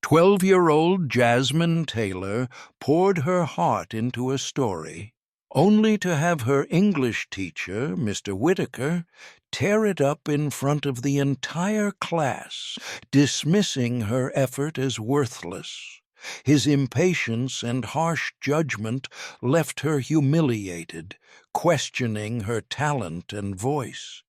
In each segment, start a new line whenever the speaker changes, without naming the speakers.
12-year-old Jasmine Taylor poured her heart into a story, only to have her English teacher, Mr. Whitaker, tear it up in front of the entire class, dismissing her effort as worthless. His impatience and harsh judgment left her humiliated, questioning her talent and voice.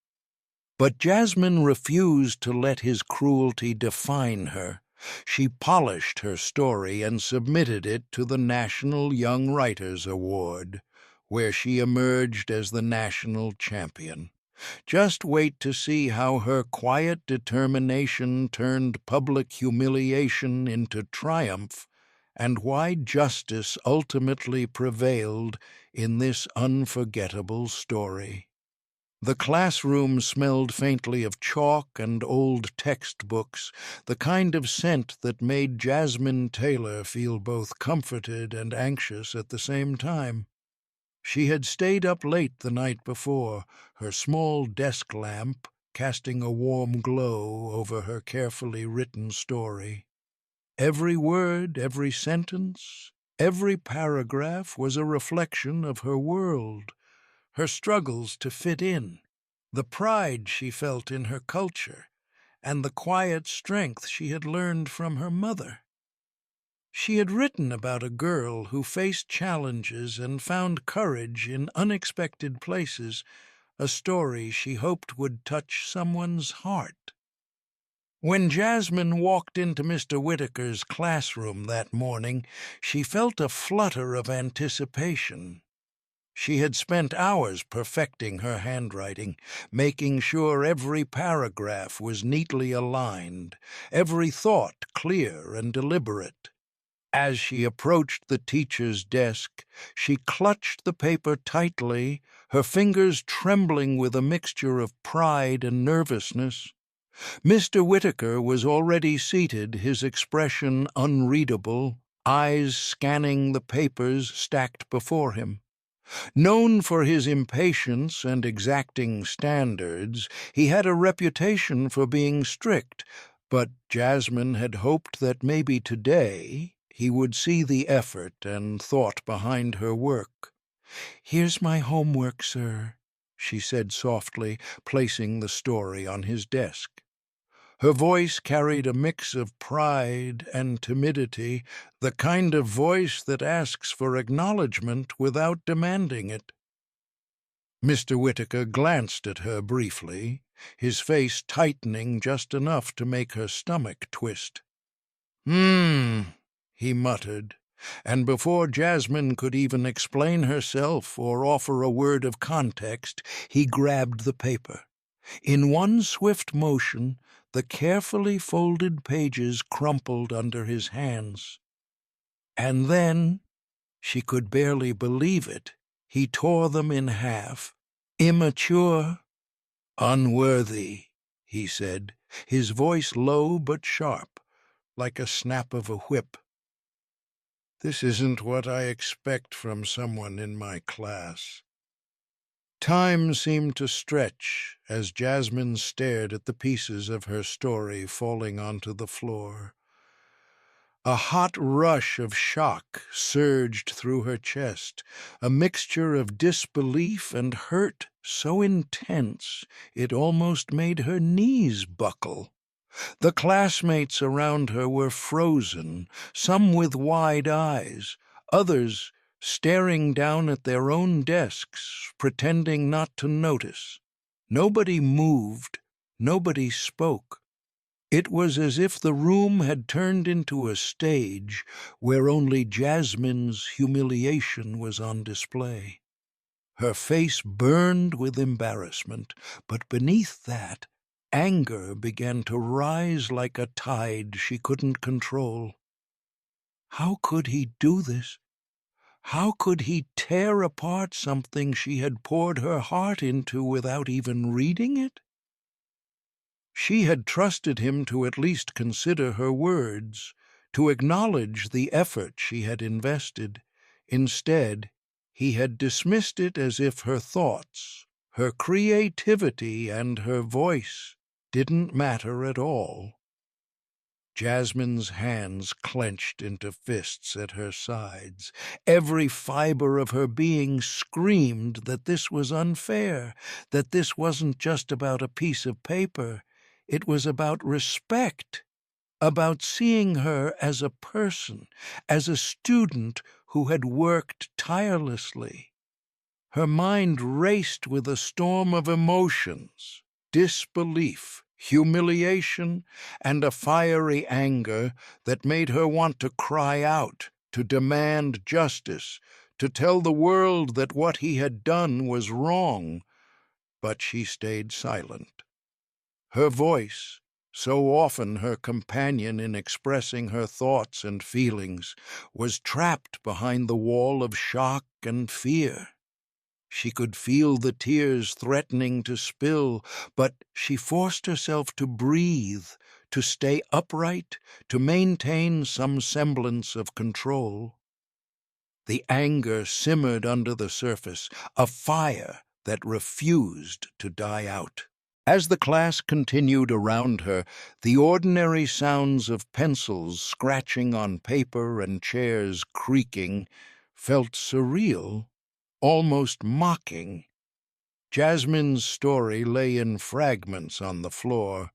But Jasmine refused to let his cruelty define her. She polished her story and submitted it to the National Young Writers Award, where she emerged as the national champion. Just wait to see how her quiet determination turned public humiliation into triumph, and why justice ultimately prevailed in this unforgettable story. The classroom smelled faintly of chalk and old textbooks, the kind of scent that made Jasmine Taylor feel both comforted and anxious at the same time. She had stayed up late the night before, her small desk lamp casting a warm glow over her carefully written story. Every word, every sentence, every paragraph was a reflection of her world, her struggles to fit in, the pride she felt in her culture, and the quiet strength she had learned from her mother. She had written about a girl who faced challenges and found courage in unexpected places, a story she hoped would touch someone's heart. When Jasmine walked into Mr. Whitaker's classroom that morning, she felt a flutter of anticipation. She had spent hours perfecting her handwriting, making sure every paragraph was neatly aligned, every thought clear and deliberate. As she approached the teacher's desk, she clutched the paper tightly, her fingers trembling with a mixture of pride and nervousness. Mr. Whitaker was already seated, his expression unreadable, eyes scanning the papers stacked before him. Known for his impatience and exacting standards, he had a reputation for being strict, but Jasmine had hoped that maybe today he would see the effort and thought behind her work. "Here's my homework, sir," she said softly, placing the story on his desk. Her voice carried a mix of pride and timidity, the kind of voice that asks for acknowledgment without demanding it. Mr. Whitaker glanced at her briefly, his face tightening just enough to make her stomach twist. He muttered, and before Jasmine could even explain herself or offer a word of context, he grabbed the paper. In one swift motion, the carefully folded pages crumpled under his hands. And then, she could barely believe it, he tore them in half. "Immature, unworthy," he said, his voice low but sharp, like a snap of a whip. "This isn't what I expect from someone in my class." Time seemed to stretch as Jasmine stared at the pieces of her story falling onto the floor. A hot rush of shock surged through her chest, a mixture of disbelief and hurt so intense it almost made her knees buckle. The classmates around her were frozen, some with wide eyes, others staring down at their own desks, pretending not to notice. Nobody moved, nobody spoke. It was as if the room had turned into a stage where only Jasmine's humiliation was on display. Her face burned with embarrassment, but beneath that, anger began to rise like a tide she couldn't control. How could he do this? How could he tear apart something she had poured her heart into without even reading it? She had trusted him to at least consider her words, to acknowledge the effort she had invested. Instead, he had dismissed it as if her thoughts, her creativity, and her voice didn't matter at all. Jasmine's hands clenched into fists at her sides. Every fiber of her being screamed that this was unfair, that this wasn't just about a piece of paper. It was about respect, about seeing her as a person, as a student who had worked tirelessly. Her mind raced with a storm of emotions, disbelief, humiliation, and a fiery anger that made her want to cry out, to demand justice, to tell the world that what he had done was wrong. But she stayed silent. Her voice, so often her companion in expressing her thoughts and feelings, was trapped behind the wall of shock and fear. She could feel the tears threatening to spill, but she forced herself to breathe, to stay upright, to maintain some semblance of control. The anger simmered under the surface, a fire that refused to die out. As the class continued around her, the ordinary sounds of pencils scratching on paper and chairs creaking felt surreal, almost mocking. Jasmine's story lay in fragments on the floor,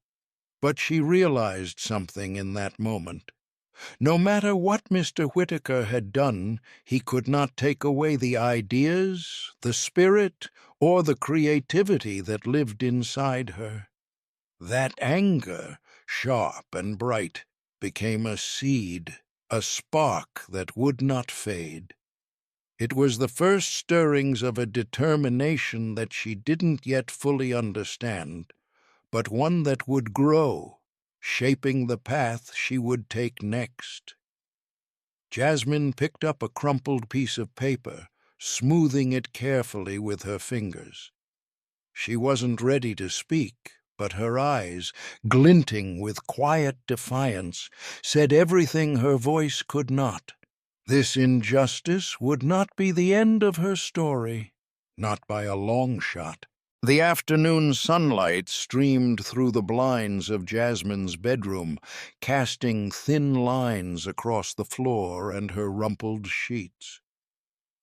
but she realized something in that moment. No matter what Mr. Whitaker had done, he could not take away the ideas, the spirit, or the creativity that lived inside her. That anger, sharp and bright, became a seed, a spark that would not fade. It was the first stirrings of a determination that she didn't yet fully understand, but one that would grow, shaping the path she would take next. Jasmine picked up a crumpled piece of paper, smoothing it carefully with her fingers. She wasn't ready to speak, but her eyes, glinting with quiet defiance, said everything her voice could not. This injustice would not be the end of her story, not by a long shot. The afternoon sunlight streamed through the blinds of Jasmine's bedroom, casting thin lines across the floor and her rumpled sheets.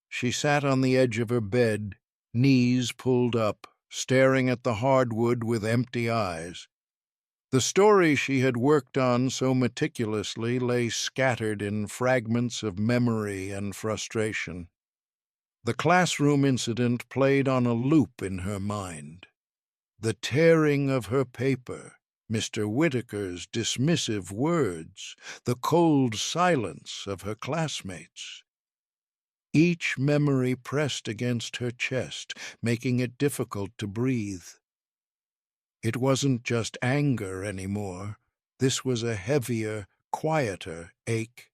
She sat on the edge of her bed, knees pulled up, staring at the hardwood with empty eyes. The story she had worked on so meticulously lay scattered in fragments of memory and frustration. The classroom incident played on a loop in her mind. The tearing of her paper, Mr. Whitaker's dismissive words, the cold silence of her classmates. Each memory pressed against her chest, making it difficult to breathe. It wasn't just anger anymore. This was a heavier, quieter ache.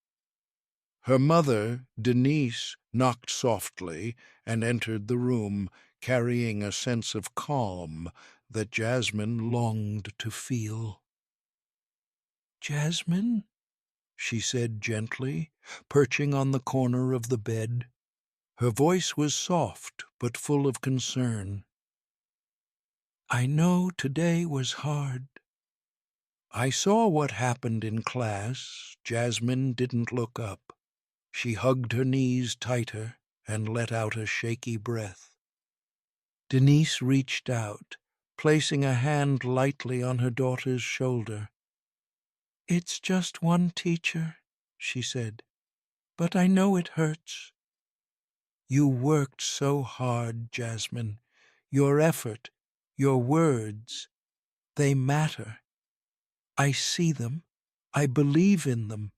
Her mother, Denise, knocked softly and entered the room, carrying a sense of calm that Jasmine longed to feel. "Jasmine?" she said gently, perching on the corner of the bed. Her voice was soft but full of concern. "I know today was hard." I saw what happened in class. Jasmine didn't look up. She hugged her knees tighter and let out a shaky breath. Denise reached out, placing a hand lightly on her daughter's shoulder. "It's just one teacher," she said, "but I know it hurts." "You worked so hard, Jasmine. Your effort, your words, they matter. I see them. I believe in them."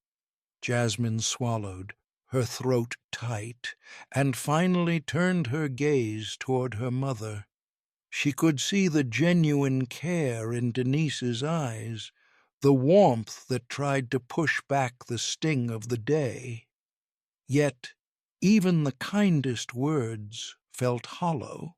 Jasmine swallowed, her throat tight, and finally turned her gaze toward her mother. She could see the genuine care in Denise's eyes, the warmth that tried to push back the sting of the day. Yet even the kindest words felt hollow.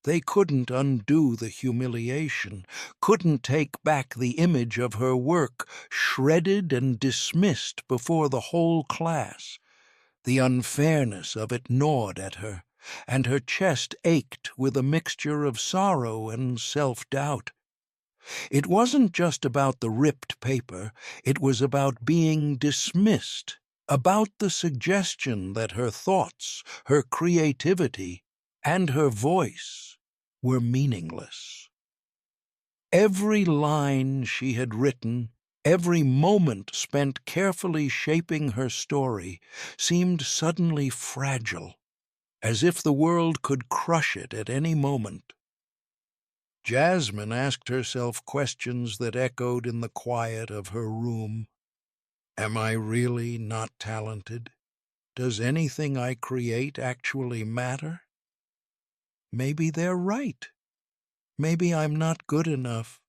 They couldn't undo the humiliation, couldn't take back the image of her work shredded and dismissed before the whole class. The unfairness of it gnawed at her, and her chest ached with a mixture of sorrow and self-doubt. It wasn't just about the ripped paper, it was about being dismissed, about the suggestion that her thoughts, her creativity, and her voice were meaningless. Every line she had written, every moment spent carefully shaping her story, seemed suddenly fragile, as if the world could crush it at any moment. Jasmine asked herself questions that echoed in the quiet of her room. Am I really not talented? Does anything I create actually matter? Maybe they're right. Maybe I'm not good enough.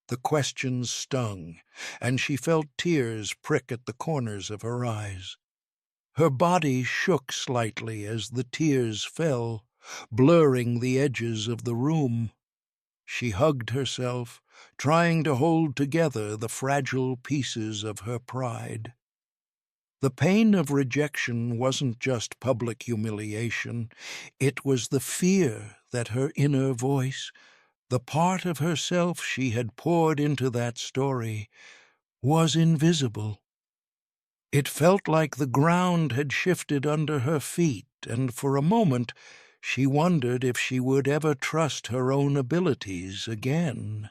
The questions stung, and she felt tears prick at the corners of her eyes. Her body shook slightly as the tears fell, blurring the edges of the room. She hugged herself, trying to hold together the fragile pieces of her pride. The pain of rejection wasn't just public humiliation, it was the fear that her inner voice, the part of herself she had poured into that story, was invisible. It felt like the ground had shifted under her feet, and for a moment she wondered if she would ever trust her own abilities again.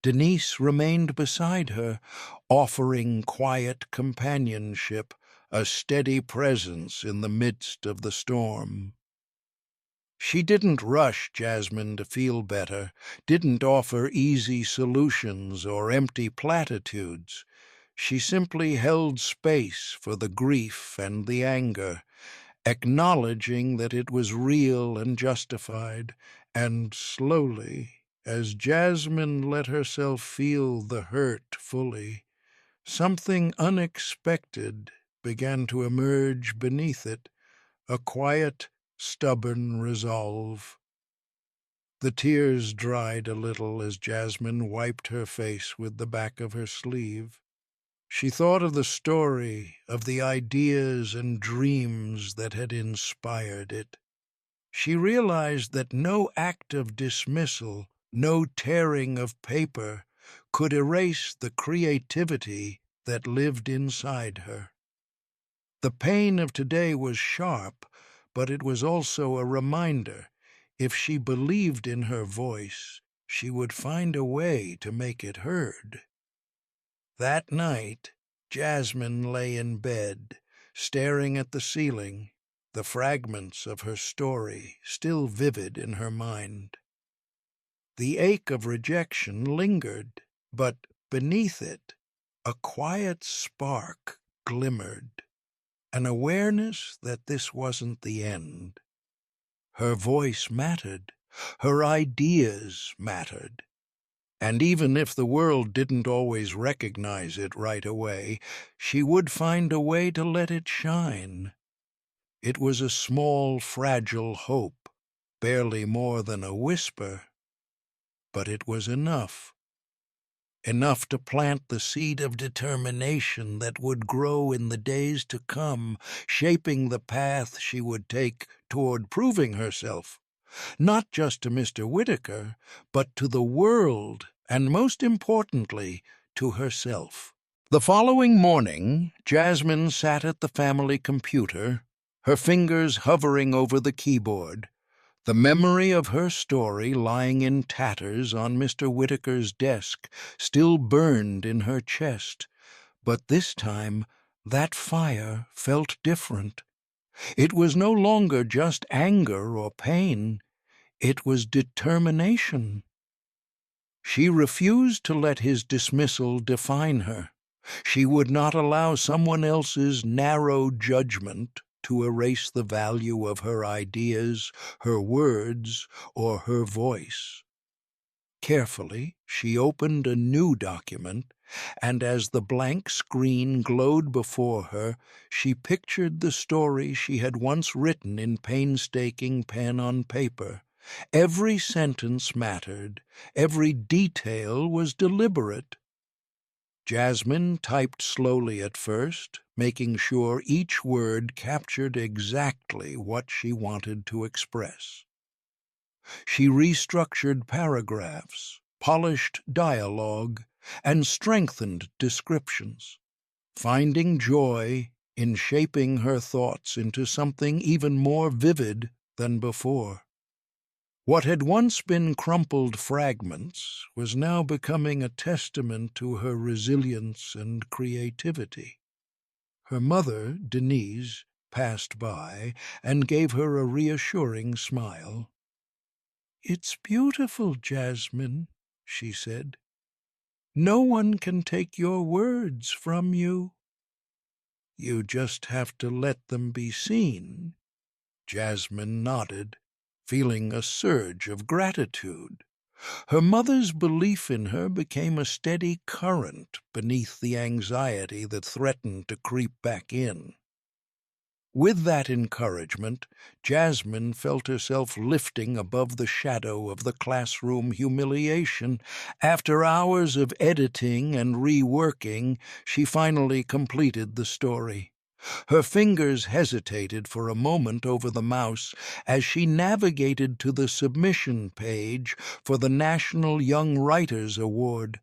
Denise remained beside her, offering quiet companionship, a steady presence in the midst of the storm. She didn't rush Jasmine to feel better, didn't offer easy solutions or empty platitudes. She simply held space for the grief and the anger, acknowledging that it was real and justified, and slowly, as Jasmine let herself feel the hurt fully, something unexpected began to emerge beneath it, a quiet, stubborn resolve. The tears dried a little as Jasmine wiped her face with the back of her sleeve. She thought of the story, of the ideas and dreams that had inspired it. She realized that no act of dismissal, no tearing of paper, could erase the creativity that lived inside her. The pain of today was sharp, but it was also a reminder. If she believed in her voice, she would find a way to make it heard. That night, Jasmine lay in bed, staring at the ceiling, the fragments of her story still vivid in her mind. The ache of rejection lingered, but beneath it, a quiet spark glimmered, an awareness that this wasn't the end. Her voice mattered, her ideas mattered. And even if the world didn't always recognize it right away, she would find a way to let it shine. It was a small, fragile hope, barely more than a whisper, but it was enough. Enough to plant the seed of determination that would grow in the days to come, shaping the path she would take toward proving herself, not just to Mr. Whitaker, but to the world, and most importantly, to herself. The following morning, Jasmine sat at the family computer, her fingers hovering over the keyboard, the memory of her story lying in tatters on Mr. Whitaker's desk still burned in her chest. But this time, that fire felt different. It was no longer just anger or pain. It was determination. She refused to let his dismissal define her. She would not allow someone else's narrow judgment to erase the value of her ideas, her words, or her voice. Carefully, she opened a new document, and as the blank screen glowed before her, she pictured the story she had once written in painstaking pen on paper. Every sentence mattered, every detail was deliberate. Jasmine typed slowly at first, making sure each word captured exactly what she wanted to express. She restructured paragraphs, polished dialogue, and strengthened descriptions, finding joy in shaping her thoughts into something even more vivid than before. What had once been crumpled fragments was now becoming a testament to her resilience and creativity. Her mother, Denise, passed by and gave her a reassuring smile. "It's beautiful, Jasmine," she said. "No one can take your words from you. You just have to let them be seen." Jasmine nodded, feeling a surge of gratitude. Her mother's belief in her became a steady current beneath the anxiety that threatened to creep back in. With that encouragement, Jasmine felt herself lifting above the shadow of the classroom humiliation. After hours of editing and reworking, she finally completed the story. Her fingers hesitated for a moment over the mouse as she navigated to the submission page for the National Young Writers Award,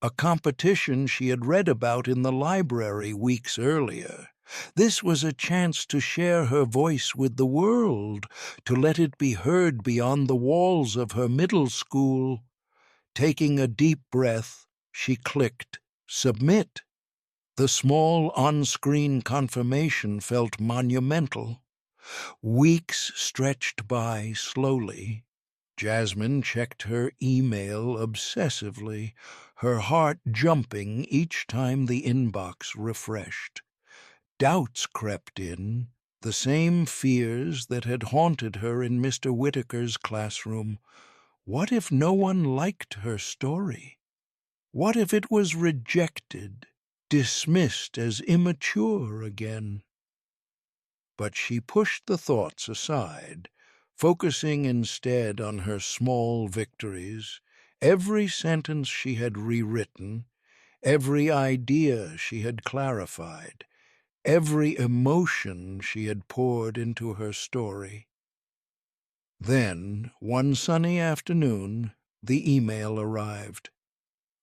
a competition she had read about in the library weeks earlier. This was a chance to share her voice with the world, to let it be heard beyond the walls of her middle school. Taking a deep breath, she clicked Submit. The small on-screen confirmation felt monumental. Weeks stretched by slowly. Jasmine checked her email obsessively, her heart jumping each time the inbox refreshed. Doubts crept in, the same fears that had haunted her in Mr. Whitaker's classroom. What if no one liked her story? What if it was rejected, dismissed as immature again? But she pushed the thoughts aside, focusing instead on her small victories, every sentence she had rewritten, every idea she had clarified, every emotion she had poured into her story. Then, one sunny afternoon, the email arrived.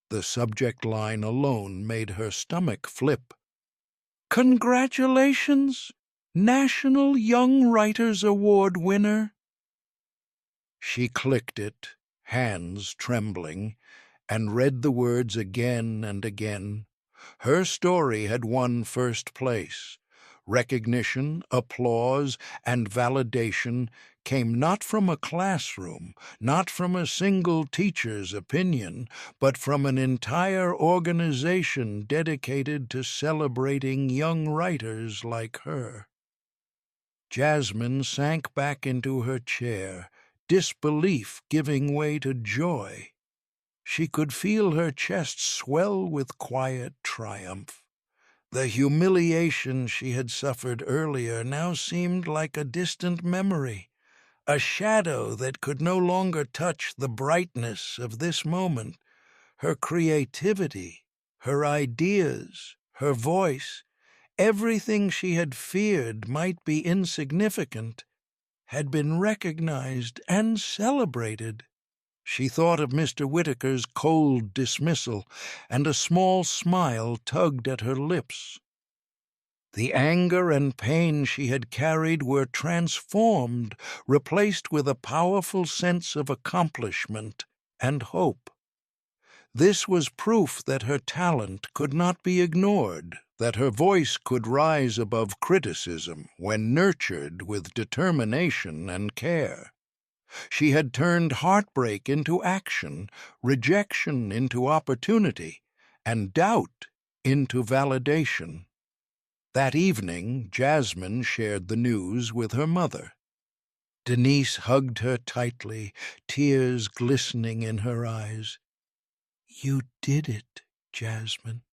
The subject line alone made her stomach flip. "Congratulations, National Young Writers Award winner." She clicked it, hands trembling, and read the words again and again. Her story had won first place. Recognition, applause, and validation came not from a classroom, not from a single teacher's opinion, but from an entire organization dedicated to celebrating young writers like her. Jasmine sank back into her chair, disbelief giving way to joy. She could feel her chest swell with quiet triumph. The humiliation she had suffered earlier now seemed like a distant memory, a shadow that could no longer touch the brightness of this moment. Her creativity, her ideas, her voice, everything she had feared might be insignificant, had been recognized and celebrated. She thought of Mr. Whitaker's cold dismissal, and a small smile tugged at her lips. The anger and pain she had carried were transformed, replaced with a powerful sense of accomplishment and hope. This was proof that her talent could not be ignored, that her voice could rise above criticism when nurtured with determination and care. She had turned heartbreak into action, rejection into opportunity, and doubt into validation. That evening, Jasmine shared the news with her mother. Denise hugged her tightly, tears glistening in her eyes. "You did it, Jasmine.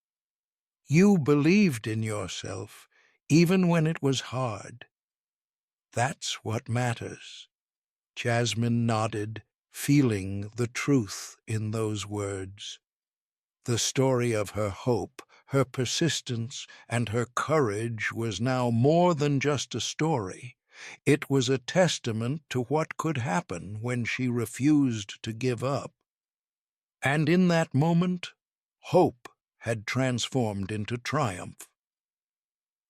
You believed in yourself, even when it was hard. That's what matters." Jasmine nodded, feeling the truth in those words. The story of her hope, her persistence, and her courage was now more than just a story. It was a testament to what could happen when she refused to give up. And in that moment, hope had transformed into triumph.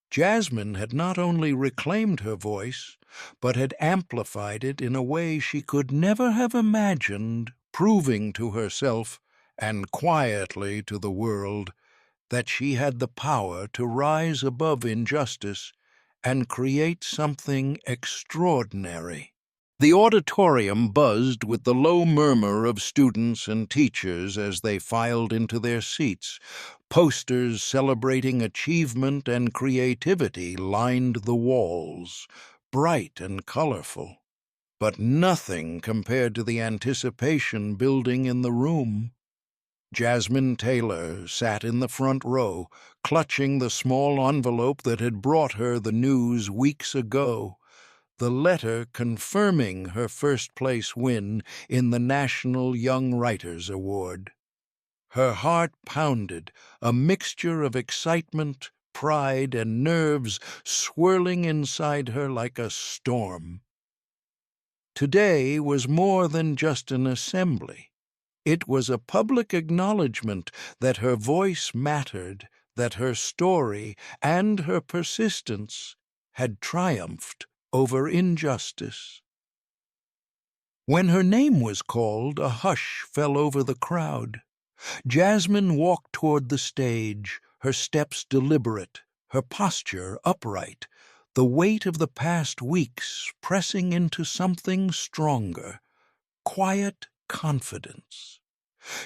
Jasmine had not only reclaimed her voice, but had amplified it in a way she could never have imagined, proving to herself, and quietly to the world, that she had the power to rise above injustice and create something extraordinary. The auditorium buzzed with the low murmur of students and teachers as they filed into their seats. Posters celebrating achievement and creativity lined the walls, bright and colorful, but nothing compared to the anticipation building in the room. Jasmine Taylor sat in the front row, clutching the small envelope that had brought her the news weeks ago, the letter confirming her first-place win in the National Young Writers Award. Her heart pounded, a mixture of excitement, pride, and nerves swirling inside her like a storm. Today was more than just an assembly. It was a public acknowledgment that her voice mattered, that her story and her persistence had triumphed over injustice. When her name was called, a hush fell over the crowd. Jasmine walked toward the stage, her steps deliberate, her posture upright, the weight of the past weeks pressing into something stronger, quiet confidence.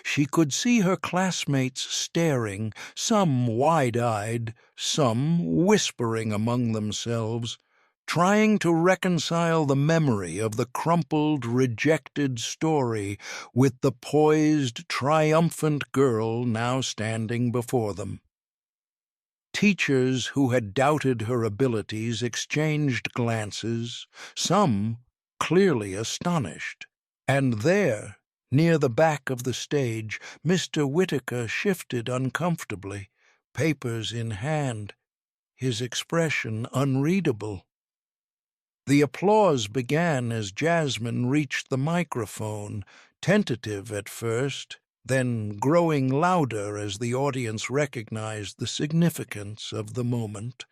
She could see her classmates staring, some wide-eyed, some whispering among themselves, trying to reconcile the memory of the crumpled, rejected story with the poised, triumphant girl now standing before them. Teachers who had doubted her abilities exchanged glances, some clearly astonished. And there, near the back of the stage, Mr. Whitaker shifted uncomfortably, papers in hand, his expression unreadable. The applause began as Jasmine reached the microphone, tentative at first, then growing louder as the audience recognized the significance of the moment.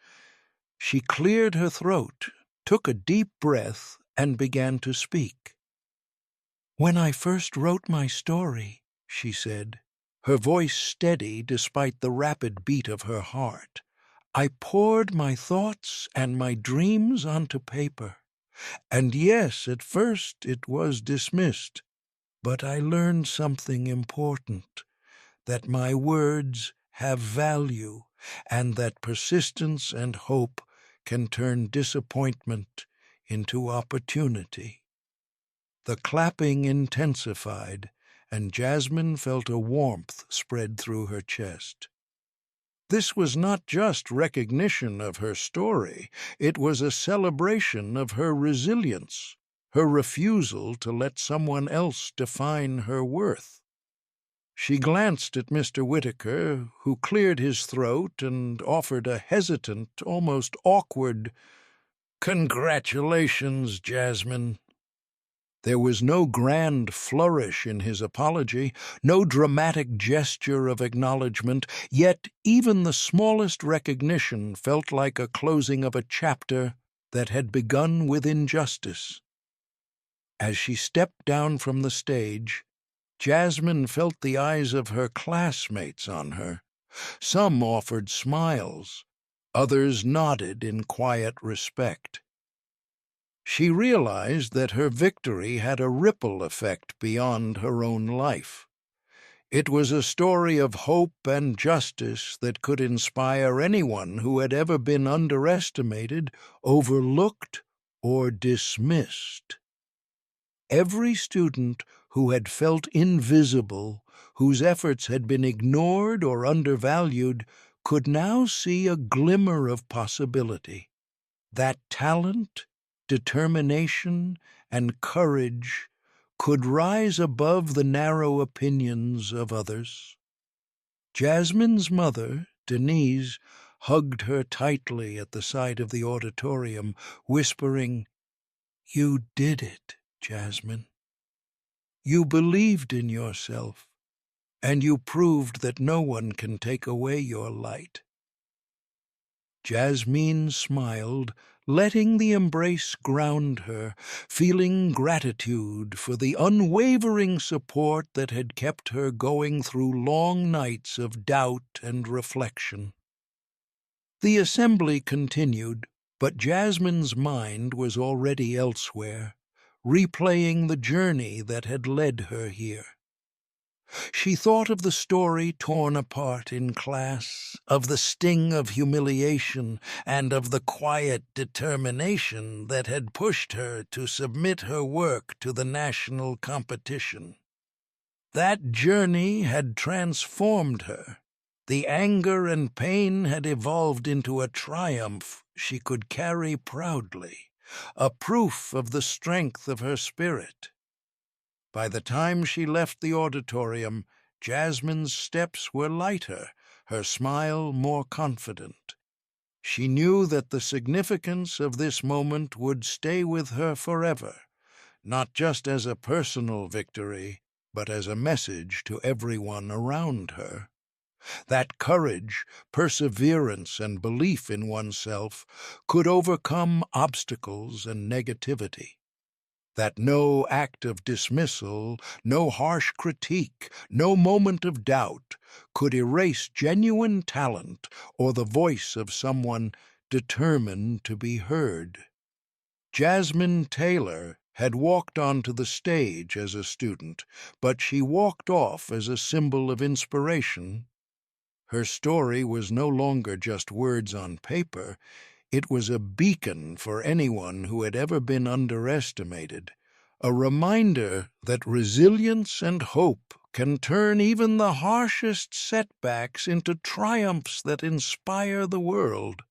She cleared her throat, took a deep breath, and began to speak. "When I first wrote my story," she said, her voice steady despite the rapid beat of her heart, "I poured my thoughts and my dreams onto paper. And yes, at first it was dismissed, but I learned something important, that my words have value and that persistence and hope can turn disappointment into opportunity." The clapping intensified, and Jasmine felt a warmth spread through her chest. This was not just recognition of her story, it was a celebration of her resilience, her refusal to let someone else define her worth. She glanced at Mr. Whitaker, who cleared his throat and offered a hesitant, almost awkward, "Congratulations, Jasmine." There was no grand flourish in his apology, no dramatic gesture of acknowledgment, yet even the smallest recognition felt like a closing of a chapter that had begun with injustice. As she stepped down from the stage, Jasmine felt the eyes of her classmates on her. Some offered smiles, others nodded in quiet respect. She realized that her victory had a ripple effect beyond her own life. It was a story of hope and justice that could inspire anyone who had ever been underestimated, overlooked, or dismissed. Every student who had felt invisible, whose efforts had been ignored or undervalued, could now see a glimmer of possibility. That talent, determination, and courage could rise above the narrow opinions of others. Jasmine's mother, Denise, hugged her tightly at the side of the auditorium, whispering, "You did it, Jasmine. You believed in yourself, and you proved that no one can take away your light." Jasmine smiled, letting the embrace ground her, feeling gratitude for the unwavering support that had kept her going through long nights of doubt and reflection. The assembly continued, but Jasmine's mind was already elsewhere, replaying the journey that had led her here. She thought of the story torn apart in class, of the sting of humiliation, and of the quiet determination that had pushed her to submit her work to the national competition. That journey had transformed her. The anger and pain had evolved into a triumph she could carry proudly, a proof of the strength of her spirit. By the time she left the auditorium, Jasmine's steps were lighter, her smile more confident. She knew that the significance of this moment would stay with her forever, not just as a personal victory, but as a message to everyone around her. That courage, perseverance, and belief in oneself could overcome obstacles and negativity. That no act of dismissal, no harsh critique, no moment of doubt could erase genuine talent or the voice of someone determined to be heard. Jasmine Taylor had walked onto the stage as a student, but she walked off as a symbol of inspiration. Her story was no longer just words on paper. It was a beacon for anyone who had ever been underestimated, a reminder that resilience and hope can turn even the harshest setbacks into triumphs that inspire the world.